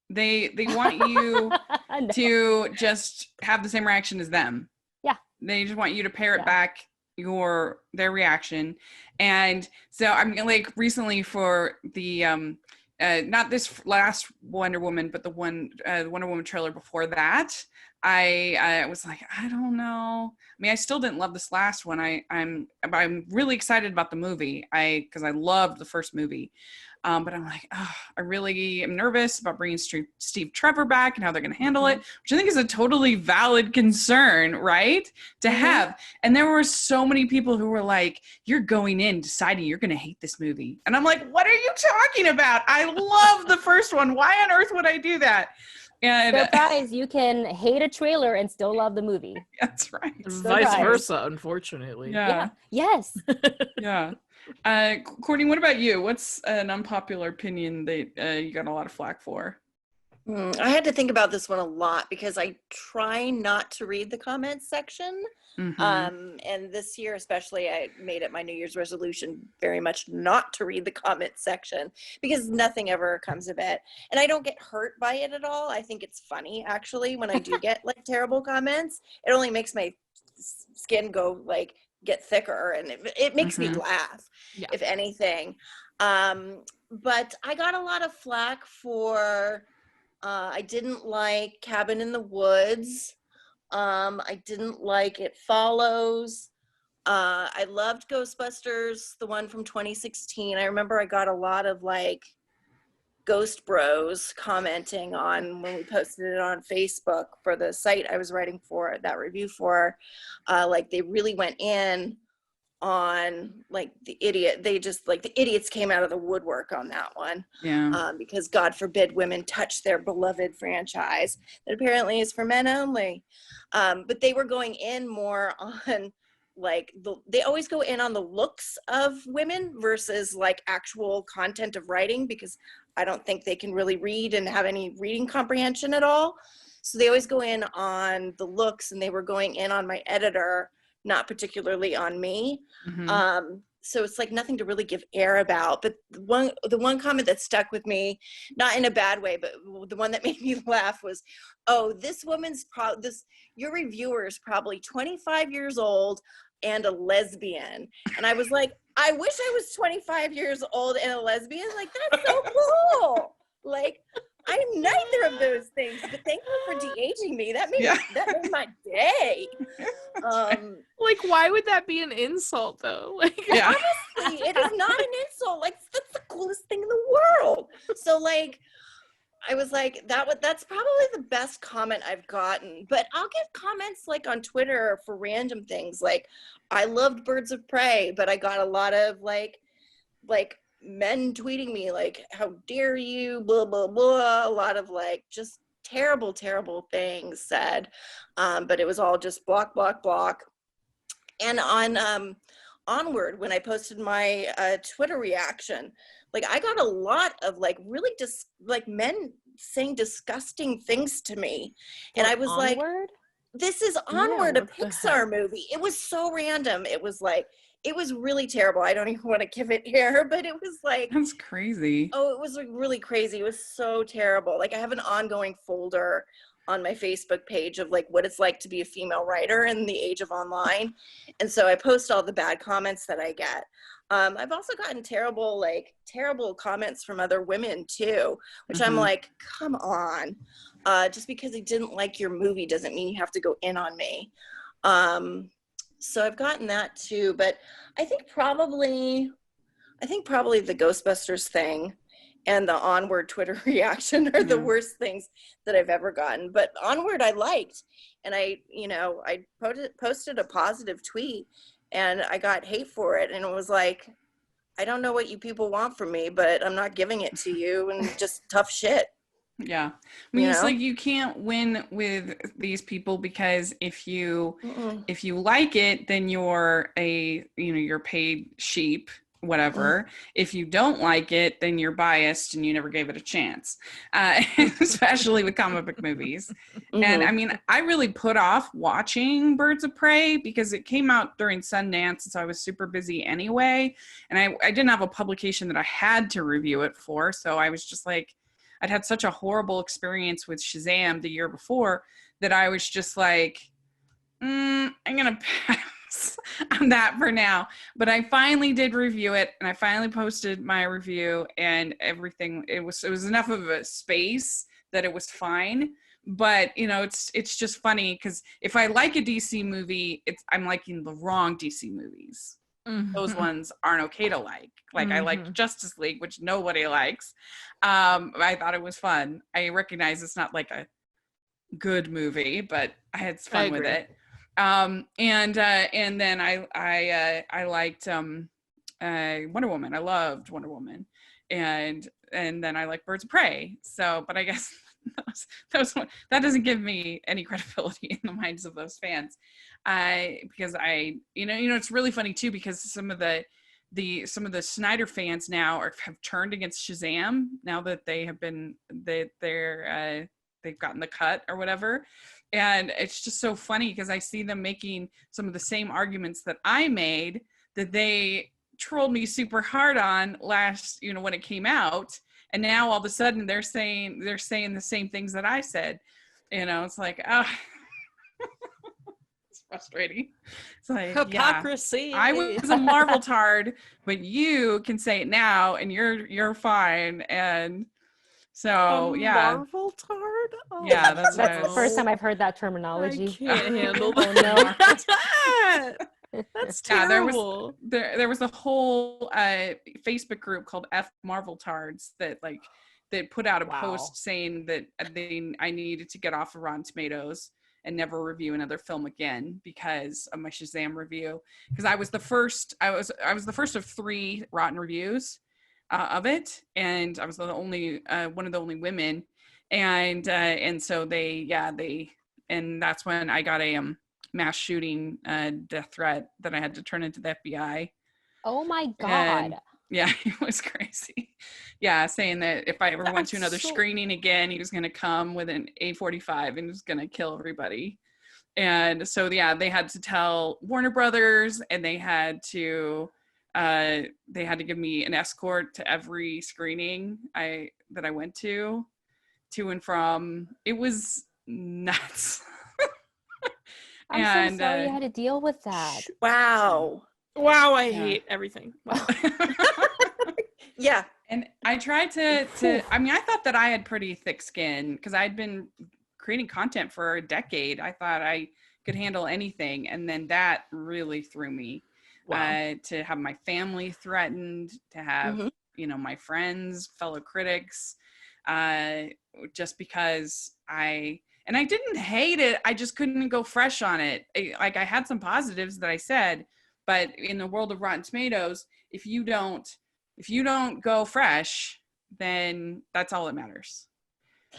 A: They want you to just have the same reaction as them.
C: Yeah.
A: They just want you to parrot back their reaction. And so I'm like, recently for the not this last Wonder Woman, but the Wonder Woman trailer before that, I was like, I don't know. I mean, I still didn't love this last one. I'm really excited about the movie. Because I loved the first movie. But I'm like, I really am nervous about bringing Steve Trevor back and how they're going to handle it, which I think is a totally valid concern, right? To have. And there were so many people who were like, you're going in deciding you're going to hate this movie. And I'm like, what are you talking about? I love the first one. Why on earth would I do that? And
C: surprise, you can hate a trailer and still love the movie.
A: That's right.
B: Vice versa, unfortunately.
A: Yeah.
C: Yes.
A: Yeah. Courtney, what about you? What's an unpopular opinion that you got a lot of flack for?
D: I had to think about this one a lot because I try not to read the comments section. And this year especially, I made it my New Year's resolution very much not to read the comments section because nothing ever comes of it. And I don't get hurt by it at all. I think it's funny, actually, when I do get like terrible comments. It only makes my skin go like, get thicker, and it makes me laugh, if anything. But I got a lot of flack for I didn't like Cabin in the Woods. I didn't like It Follows. I loved Ghostbusters, the one from 2016. I remember I got a lot of like ghost bros commenting on when we posted it on Facebook for the site I was writing for that review for. Like they really went in on like the idiot. They just like the idiots came out of the woodwork on that one.
A: Yeah.
D: Because God forbid women touch their beloved franchise that apparently is for men only. But they were going in more on like they always go in on the looks of women versus like actual content of writing, because I don't think they can really read and have any reading comprehension at all. So they always go in on the looks, and they were going in on my editor, not particularly on me.
A: Mm-hmm.
D: So it's like nothing to really give air about. But the one comment that stuck with me, not in a bad way, but the one that made me laugh was, oh, this woman's your reviewer is probably 25 years old and a lesbian. And I was like, I wish I was 25 years old and a lesbian. Like, that's so cool. Like, I'm neither of those things, but thank you for de-aging me. That made my day.
B: Like, why would that be an insult though? Like,
D: honestly, it is not an insult. Like, that's the coolest thing in the world. So like, I was like, that's probably the best comment I've gotten. But I'll get comments like on Twitter for random things. Like, I loved Birds of Prey, but I got a lot of like men tweeting me like, how dare you, blah, blah, blah. A lot of like just terrible, terrible things said. But it was all just block, block, block. And on Onward, when I posted my Twitter reaction, like I got a lot of like really just like men saying disgusting things to me. And I was
C: Onward?
D: like, this is Onward,
B: Yeah,
D: a Pixar movie. It was so random. It was like, it was really terrible. I don't even want to give it here, but it was like,
A: That's crazy.
D: oh, it was like really crazy. It was so terrible. Like I have an ongoing folder on my Facebook page of like what it's like to be a female writer in the age of online. And so I post all the bad comments that I get. I've also gotten terrible comments from other women too, which I'm like, come on. Just because I didn't like your movie doesn't mean you have to go in on me. So I've gotten that too, but I think probably the Ghostbusters thing and the Onward Twitter reaction are the worst things that I've ever gotten. But Onward I liked, and I posted a positive tweet, and I got hate for it, and it was like, I don't know what you people want from me, but I'm not giving it to you, and just tough shit.
A: Yeah. I mean, it's like you can't win with these people, because if you like it, then you're you're paid sheep, whatever. If you don't like it, then you're biased and you never gave it a chance, especially with comic book movies. And I mean, I really put off watching Birds of Prey because it came out during Sundance, so I was super busy anyway. And I didn't have a publication that I had to review it for. So I was just like, I'd had such a horrible experience with Shazam the year before that I was just like, I'm going to pass on that for now. But I finally did review it, and I finally posted my review, and everything, it was enough of a space that it was fine. But, it's just funny because if I like a DC movie, I'm liking the wrong DC movies. Those ones aren't okay to like. Like I liked Justice League, which nobody likes. I thought it was fun. I recognize it's not like a good movie, but I had fun with it. And then I liked Wonder Woman. I loved Wonder Woman, and then I liked Birds of Prey. So, but I guess that doesn't give me any credibility in the minds of those fans. Because it's really funny too, because some of the Snyder fans now have turned against Shazam now that they've gotten the cut or whatever. And it's just so funny because I see them making some of the same arguments that I made that they trolled me super hard on last, when it came out. And now all of a sudden they're saying the same things that I said. It's like, it's frustrating. It's like
B: hypocrisy.
A: Yeah, I was a Marvel tard, but you can say it now and you're fine. And so
B: Marvel tard? Oh,
A: yeah, that's
C: the first time I've heard that terminology.
B: I can't handle that. That's
A: Yeah,
B: terrible.
A: there was a whole Facebook group called F Marvel Tards that put out a
C: Wow.
A: post saying that I needed to get off of Rotten Tomatoes and never review another film again because of my Shazam review. Because I was the first of 3 rotten reviews of it, and I was the only one of the only women, and so and that's when I got a mass shooting death threat that I had to turn into the FBI.
C: Oh my God.
A: And yeah, it was crazy. Yeah, saying that if I ever went to another screening again, he was going to come with an A45 and was going to kill everybody. And so, yeah, they had to tell Warner Brothers, and they had to give me an escort to every screening that I went to and from. It was nuts.
C: I'm so sorry you had to deal with that.
D: Wow.
B: Wow, I hate everything. Wow.
D: Yeah.
A: And I tried to I mean, I thought that I had pretty thick skin because I'd been creating content for a decade. I thought I could handle anything. And then that really threw me.
B: Wow.
A: To have my family threatened, to have, my friends, fellow critics, just because I didn't hate it. I just couldn't go fresh on it. I had some positives that I said, but in the world of Rotten Tomatoes, if you don't go fresh, then that's all that matters.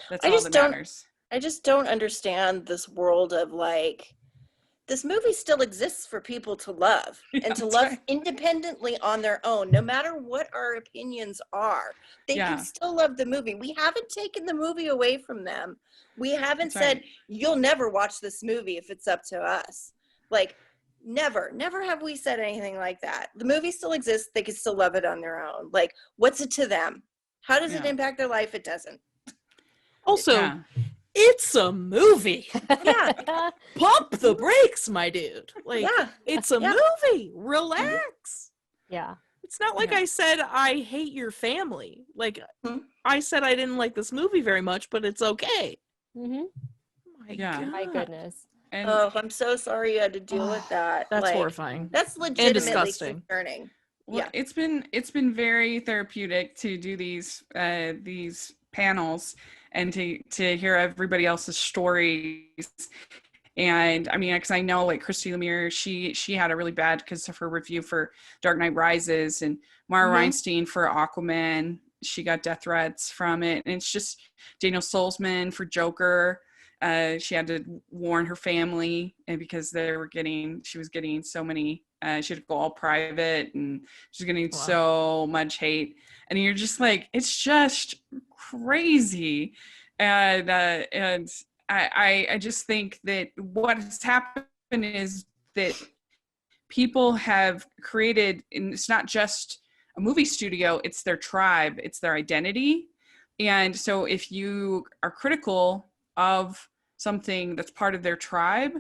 A: That's all that matters.
D: I just don't understand this world of this movie still exists for people to love and to love independently on their own, no matter what our opinions are. They can still love the movie. We haven't taken the movie away from them. We haven't said, you'll never watch this movie if it's up to us. Never have we said anything like that. The movie still exists. They can still love it on their own. What's it to them? How does it impact their life? It doesn't.
B: Also, it's a movie.
D: Yeah.
B: Pump the brakes, my dude. It's a movie. Relax.
C: Yeah.
B: It's not like I said I hate your family. I said I didn't like this movie very much, but it's okay.
C: Mm-hmm.
B: God.
C: My goodness.
A: And
D: I'm so sorry you had to deal with that.
B: That's horrifying.
D: That's legitimately
B: disgusting.
D: concerning.
A: Well, it's been very therapeutic to do these panels and to hear everybody else's stories. And I mean, because I know Christy Lemire, she had a really bad because of her review for Dark Knight Rises, and Mara Reinstein for Aquaman. She got death threats from it. And it's just Daniel Solzman for Joker. She had to warn her family, and because she was getting so many, she had to go all private, and she's getting so much hate. And you're just it's just crazy. And I just think that what has happened is that people have created, and it's not just a movie studio, it's their tribe, it's their identity. And so if you are critical of something that's part of their tribe,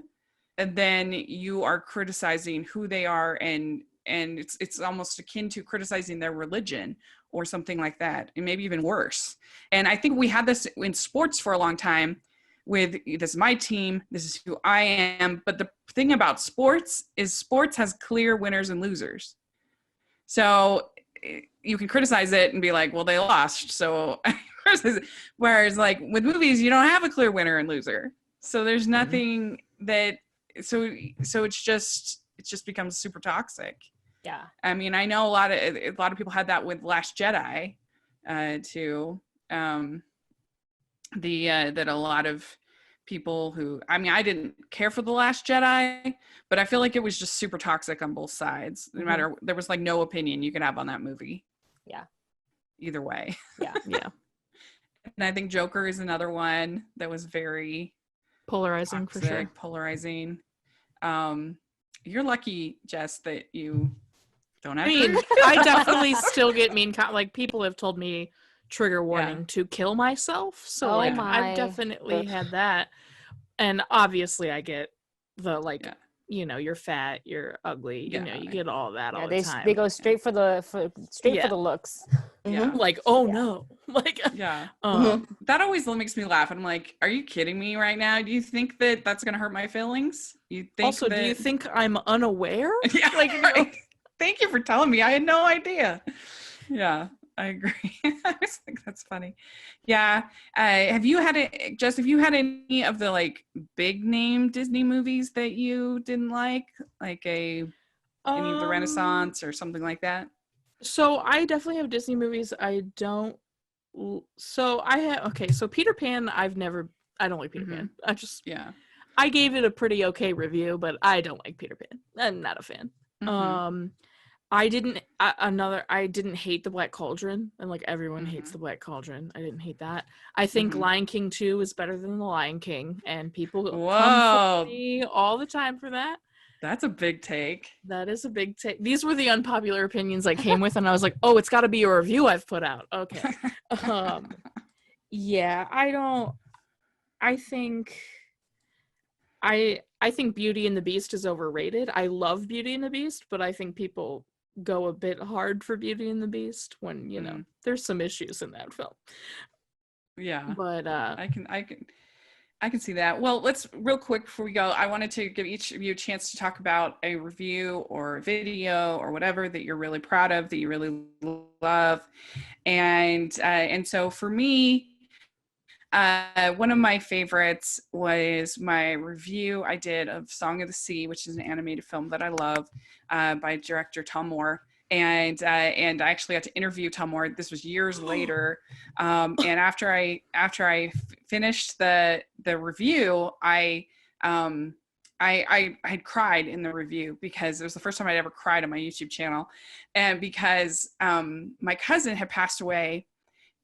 A: and then you are criticizing who they are, and it's almost akin to criticizing their religion or something like that, and maybe even worse. And I think we had this in sports for a long time with, this is my team, this is who I am. But the thing about sports is sports has clear winners and losers. So you can criticize it and be like, well, they lost, so whereas with movies, you don't have a clear winner and loser. So there's nothing that, so it just becomes super toxic.
C: Yeah.
A: I mean, I know a lot of people had that with Last Jedi, too. That a lot of people who, I mean, I didn't care for The Last Jedi, but I feel like it was just super toxic on both sides. No matter, there was no opinion you could have on that movie.
C: Yeah.
A: Either way.
C: Yeah.
B: Yeah.
A: And I think Joker is another one that was very
B: polarizing,
A: toxic,
B: for sure.
A: Polarizing. You're lucky, Jess, that you don't have.
B: I mean, I definitely still get mean. People have told me trigger warning to kill myself. So I've definitely had that, and obviously I get the you're fat, you're ugly, you get all that all the time.
C: They go straight for the for the looks.
A: Yeah.
B: Like, oh no. Like,
A: yeah.
D: Mhm.
A: That always makes me laugh. I'm like, are you kidding me right now? Do you think that that's going to hurt my feelings? You think
B: also, do you think I'm unaware?
A: Yeah.
B: Like,
A: Right. Thank you for telling me. I had no idea. Yeah, I agree. I just think that's funny. Yeah. Have you had any of the like big name Disney movies that you didn't like any of the Renaissance or something like that?
B: So I definitely have Disney movies I don't. So Peter Pan, I don't like Peter Pan. I gave it a pretty okay review, but I don't like Peter Pan. I'm not a fan. I didn't hate the Black Cauldron, and like everyone hates the Black Cauldron. I didn't hate that. I think Lion King 2 is better than the Lion King, and people come for me all the time for that.
A: That's a big take.
B: That is a big take. These were the unpopular opinions I came with, and I was like, oh, it's got to be a review I've put out. Okay. Yeah, I think Beauty and the Beast is overrated. I love Beauty and the Beast, but I think people go a bit hard for Beauty and the Beast when, there's some issues in that film.
A: Yeah.
B: But
A: I can see that. Well, let's real quick before we go, I wanted to give each of you a chance to talk about a review or a video or whatever that you're really proud of, that you really love. And so for me, one of my favorites was my review I did of Song of the Sea, which is an animated film that I love, by director Tom Moore. And I actually got to interview Tom Moore. This was years later. And after I finished the review, I had cried in the review because it was the first time I'd ever cried on my YouTube channel. And because my cousin had passed away,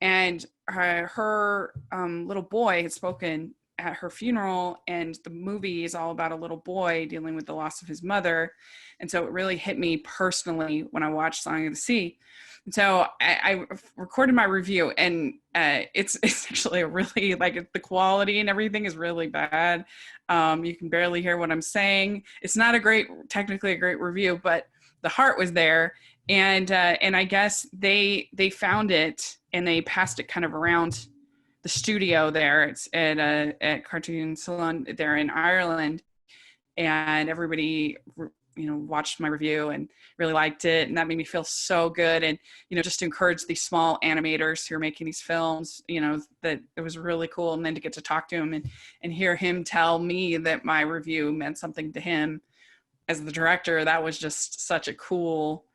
A: and her little boy had spoken at her funeral, and the movie is all about a little boy dealing with the loss of his mother. And so it really hit me personally when I watched Song of the Sea. And so I recorded my review, and it's actually a really, like, the quality and everything is really bad. You can barely hear what I'm saying. It's not technically a great review, but the heart was there. And I guess they found it and they passed it kind of around the studio there. It's at Cartoon Salon there in Ireland, and everybody watched my review and really liked it, and that made me feel so good. And just to encourage these small animators who are making these films, that it was really cool. And then to get to talk to him and hear him tell me that my review meant something to him as the director, that was just such a cool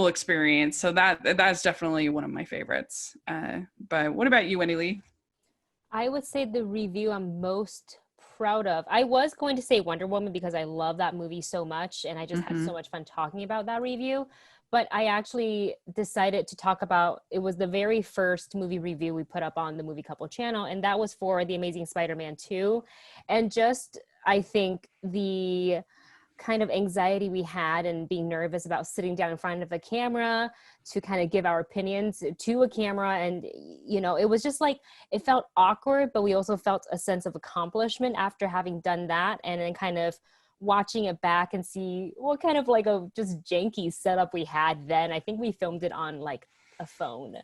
A: experience. So that's definitely one of my favorites. But what about you, Wendy Lee?
C: I would say the review I'm most proud of, I was going to say Wonder Woman because I love that movie so much, and I just had so much fun talking about that review. But I actually decided to talk about, it was the very first movie review we put up on the Movie Couple channel, and that was for The Amazing Spider-Man 2. And just, I think the kind of anxiety we had and being nervous about sitting down in front of a camera to kind of give our opinions to a camera. And, it was just like, it felt awkward, but we also felt a sense of accomplishment after having done that. And then kind of watching it back and see what kind of like a just janky setup we had then. I think we filmed it on like a phone.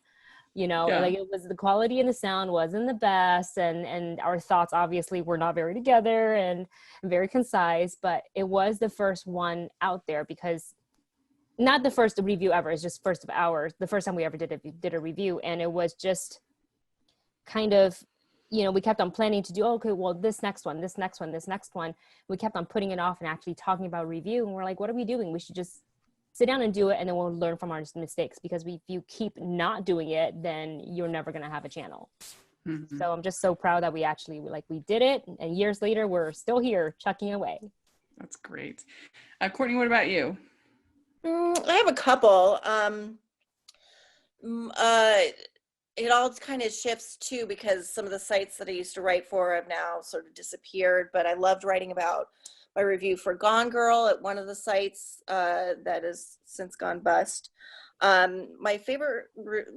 C: Like it was, the quality and the sound wasn't the best, and our thoughts obviously were not very together and very concise, but it was the first one out there, because not the first review ever, it's just first of ours, the first time we ever did a review. And it was just kind of, we kept on planning to do, okay, well, this next one. We kept on putting it off and actually talking about review, and we're like, what are we doing? We should just sit down and do it, and then we'll learn from our mistakes, because if you keep not doing it, then you're never going to have a channel. So I'm just so proud that we actually, we did it, and years later, we're still here chucking away.
A: That's great. Courtney, what about you?
D: I have a couple. It all kind of shifts too, because some of the sites that I used to write for have now sort of disappeared, but I loved writing about my review for Gone Girl at one of the sites that has since gone bust. My favorite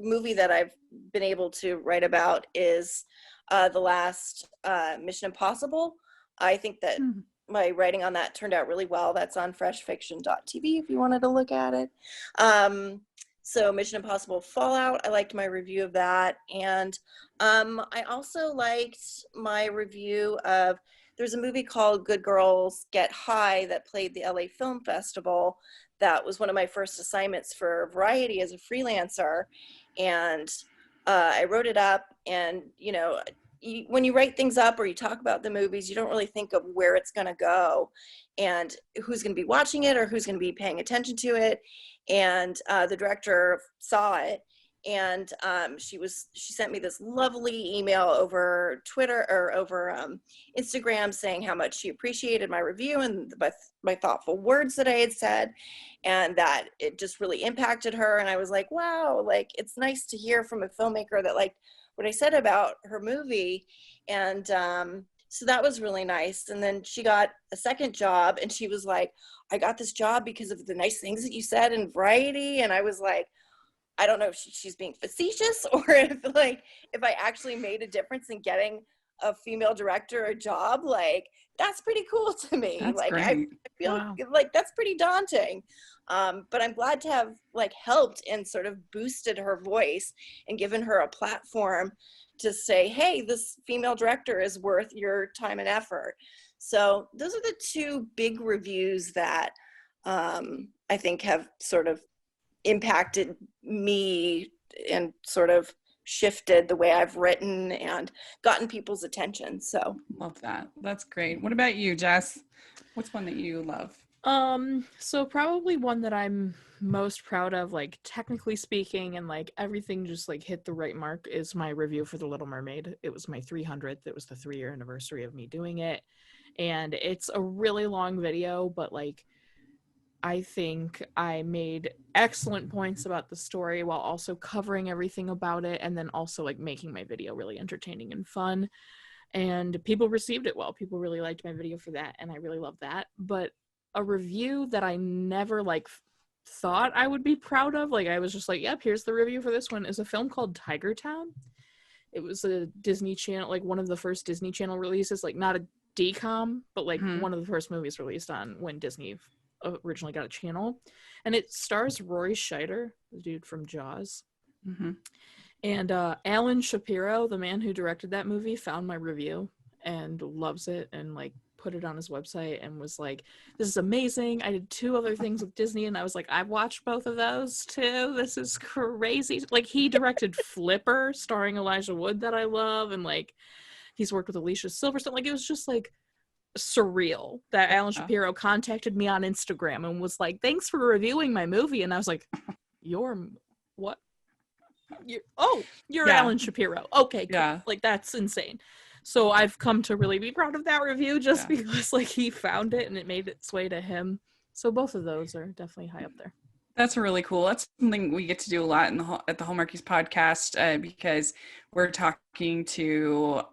D: movie that I've been able to write about is the last Mission Impossible. I think that my writing on that turned out really well. That's on freshfiction.tv if you wanted to look at it. So Mission Impossible Fallout, I liked my review of that. And I also liked my review of, there's a movie called Good Girls Get High that played the LA Film Festival. That was one of my first assignments for Variety as a freelancer. And I wrote it up, and, you know, when you write things up or you talk about the movies, you don't really think of where it's going to go and who's going to be watching it or who's going to be paying attention to it. And the director saw it, and she sent me this lovely email over Twitter or over Instagram saying how much she appreciated my review and my thoughtful words that I had said, and that it just really impacted her. And I was like, wow, like, it's nice to hear from a filmmaker that liked what I said about her movie. And so that was really nice. And then she got a second job, and she was like, I got this job because of the nice things that you said in Variety. And I was like, I don't know if she's being facetious or if I actually made a difference in getting a female director a job. Like, that's pretty cool to me.
A: That's
D: like,
A: great.
D: I feel like that's pretty daunting. But I'm glad to have like helped and sort of boosted her voice and given her a platform to say, hey, this female director is worth your time and effort. So those are the two big reviews that I think have sort of impacted me and sort of shifted the way I've written and gotten people's attention. So
A: love that. That's great. What about you, Jess? What's one that you love?
B: So probably one that I'm most proud of, like technically speaking, and like everything just like hit the right mark, is my review for The Little Mermaid. It was my 300th. It was the 3-year anniversary of me doing it. And it's a really long video, but like, I think I made excellent points about the story while also covering everything about it, and then also like making my video really entertaining and fun. And people received it well. People really liked my video for that, and I really love that. But a review that I never like thought I would be proud of, like I was just like, yep, here's the review for this one, is a film called Tiger Town. It was a Disney Channel, like one of the first Disney Channel releases, like not a DCOM, but like one of the first movies released on when Disney originally got a channel. And it stars Roy Scheider, the dude from Jaws. And Alan Shapiro, the man who directed that movie, found my review and loves it, and like put it on his website and was like, this is amazing. I did 2 other things with Disney, and I was like, I've watched both of those too. This is crazy. Like, he directed Flipper starring Elijah Wood that I love, and like he's worked with Alicia Silverstone. Like, it was just like surreal that Alan Shapiro contacted me on Instagram and was like, thanks for reviewing my movie. And I was like, you're what? You're Alan Shapiro. Okay, cool. Yeah. Like, that's insane. So I've come to really be proud of that review just because like he found it and it made its way to him. So both of those are definitely high up there.
A: That's really cool. That's something we get to do a lot at the Hallmarkies podcast, because we're talking to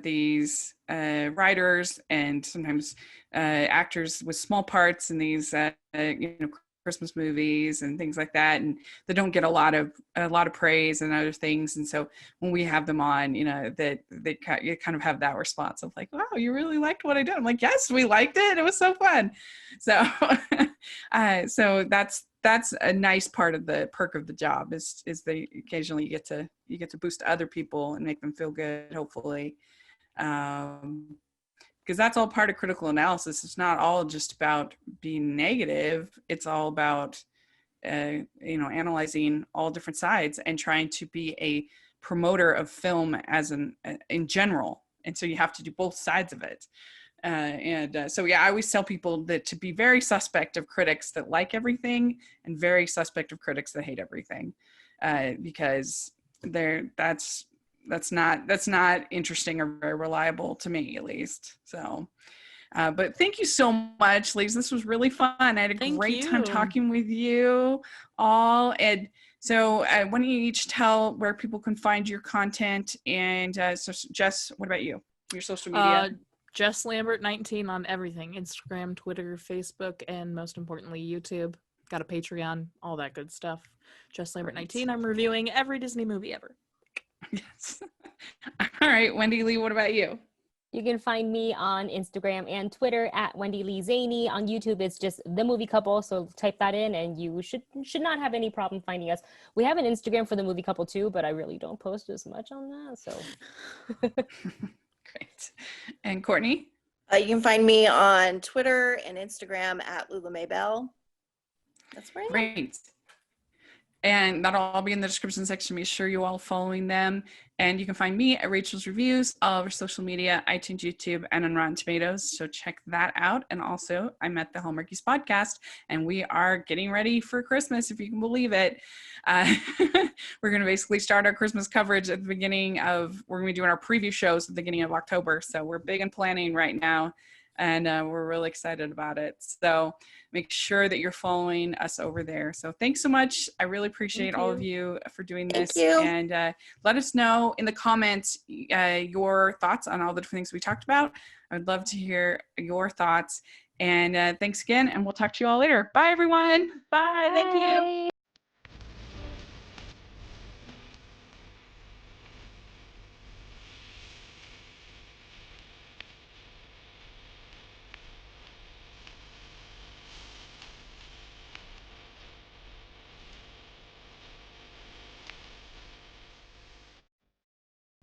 A: these writers and sometimes actors with small parts in these Christmas movies and things like that, and they don't get a lot of praise and other things. And so when we have them on, that you kind of have that response of like, wow, you really liked what I did. I'm like, yes, we liked it. It was so fun. So so that's a nice part of the perk of the job is they occasionally you get to boost other people and make them feel good, hopefully. Because that's all part of critical analysis. It's not all just about being negative. It's all about, analyzing all different sides and trying to be a promoter of film in general. And so you have to do both sides of it. So I always tell people that to be very suspect of critics that like everything and very suspect of critics that hate everything, because that's not interesting or very reliable to me, at least. So, but thank you so much, ladies. This was really fun. I had a great time talking with you all. And so why don't you each tell where people can find your content? And so Jess, what about you? Your social media?
B: Jess Lambert 19 on everything: Instagram, Twitter, Facebook, and most importantly, YouTube. Got a Patreon, all that good stuff. Jess Lambert 19. I'm reviewing every Disney movie ever.
A: Yes. All right, Wendy Lee, what about you?
C: You can find me on Instagram and Twitter at Wendy Lee Zaney. On YouTube, it's just The Movie Couple. So type that in and you should not have any problem finding us. We have an Instagram for The Movie Couple too, but I really don't post as much on that. So
A: Great. And Courtney?
D: You can find me on Twitter and Instagram at Lula Maybell. That's where I am.
A: Great. And that'll all be in the description section. Make sure you all following them. And you can find me at Rachel's Reviews, all over social media, iTunes, YouTube, and on Rotten Tomatoes. So check that out. And also, I'm at the Hallmarkies podcast, and we are getting ready for Christmas, if you can believe it. We're going to basically start our Christmas coverage at the beginning of, we're going to be doing our preview shows at the beginning of October. So we're big in planning right now. And we're really excited about it. So make sure that you're following us over there. So thanks so much. I really appreciate all of you for doing this.
D: Thank you.
A: And let us know in the comments your thoughts on all the different things we talked about. I would love to hear your thoughts. And thanks again. And we'll talk to you all later. Bye, everyone.
B: Bye. Thank you.
C: Bye.